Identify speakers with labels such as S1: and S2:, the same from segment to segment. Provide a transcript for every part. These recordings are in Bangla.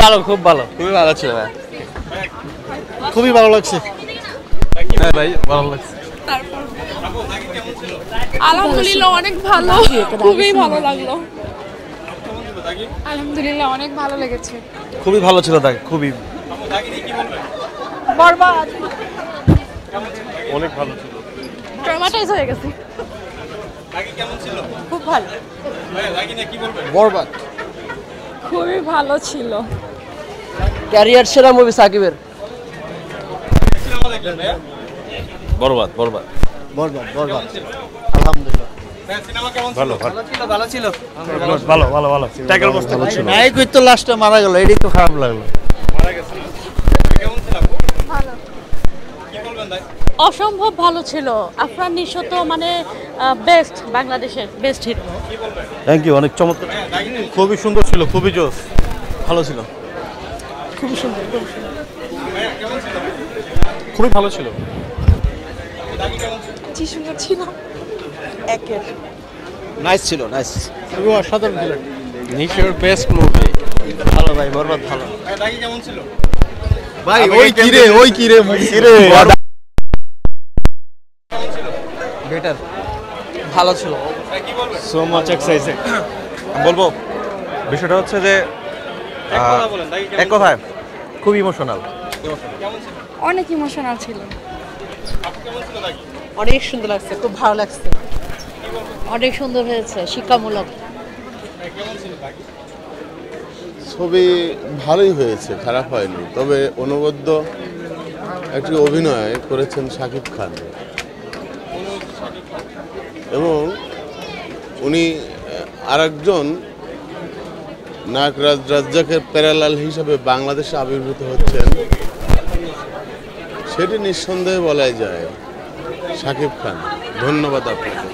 S1: ভালো, খুব ভালো,
S2: খুবই ভালো ছিল ভাই।
S1: খুবই ভালো লাগছে।
S2: হ্যাঁ ভাই, ভালো লাগছে।
S3: আলহামদুলিল্লাহ অনেক ভালো, খুবই ভালো লাগলো। আলহামদুলিল্লাহ অনেক ভালো লেগেছে।
S1: খুবই ভালো ছিল, তাই খুবই
S3: বরবাদ
S1: অনেক ভালো ছিল।
S3: ট্রমাটাইজ হয়ে গেছে। খুব ভালো,
S1: বরবাদ
S3: খুবই ভালো ছিল।
S4: ক্যারিয়ার সেরা মুভি সাকিবের।
S2: বরবাদ বরবাদ
S1: বরবাদ বরবাদ আলহামদুলিল্লাহ
S2: ভালো ভালো
S4: ভালো ছিল।
S1: ভালো ভালো ভালো ট্যাকল করতে পারছিল। নায়ক তো লাস্টে মারা গেল, এটাই তো খারাপ লাগলো।
S5: অসম্ভব ভালো ছিল। আফরান নিশো তো মানে বেস্ট, বাংলাদেশের বেস্ট হিরো।
S1: থ্যাংক ইউ, অনেক চমৎকার, খুবই সুন্দর ছিল, খুবই জোস, ভালো ছিল,
S5: খুবই সুন্দর, খুবই সুন্দর।
S1: খুবই ভালো ছিল।
S3: কি সুন্দর ছিল। একের
S1: নাইস ছিল, নাইস, খুবই অসাধারণ ছিল। নিশোর বেস্ট মুভি। ভালো ভাই, বরবাদ ভালো।
S2: ভাই। ওই কি রে
S1: বেটার, ভালো ছিল। So much excited.
S2: বলবো, বিষয়টা হচ্ছে যে এক কথায় খুব ইমোশনাল।
S3: অনেক ইমোশনাল ছিল।
S5: অনেক সুন্দর লাগছে, খুব ভালো লাগছে, অনেক সুন্দর হয়েছে, শিক্ষামূলক।
S6: ছবি ভালোই হয়েছে, খারাপ হয়নি, তবে অনবদ্য একটি অভিনয় করেছেন শাকিব খান এবং উনি আরেকজন নায়ক রাজ্জাকের প্যারালাল হিসাবে বাংলাদেশে আবির্ভূত হচ্ছেন, সেটি নিঃসন্দেহে বলাই যায়। শাকিব খান, ধন্যবাদ আপনাকে।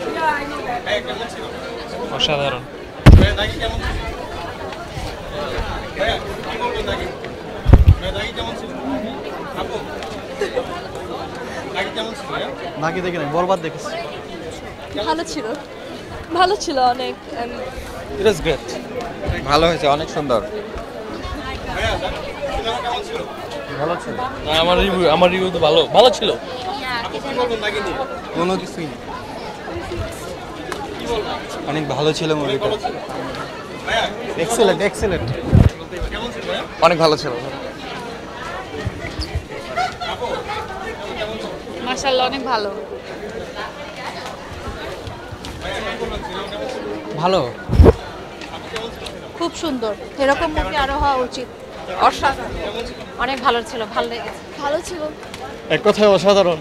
S1: অসাধারণ। নাকি দেখি নাই, বরবাদ দেখেছি।
S3: ভালো ছিল, ভালো ছিল অনেক।
S1: It is great.
S2: ভালো হয়েছে, অনেক সুন্দর।
S1: ভালো ছিল। আমার রিভিউ তো ভালো, ভালো ছিল।
S2: কোনো কিছুই না। অনেক ভালো ছিল মুভিটা।
S1: এক্সেলেন্ট, এক্সেলেন্ট,
S2: অনেক ভালো ছিল।
S3: মাশাআল্লাহ অনেক ভালো।
S1: ভালো,
S5: খুব সুন্দর, এরকম মুভি আরো হওয়া উচিত। অসাধারণ, অনেক ভালো ছিল, ভালো লেগেছে।
S3: ভালো ছিল।
S1: এক কথায় অসাধারণ।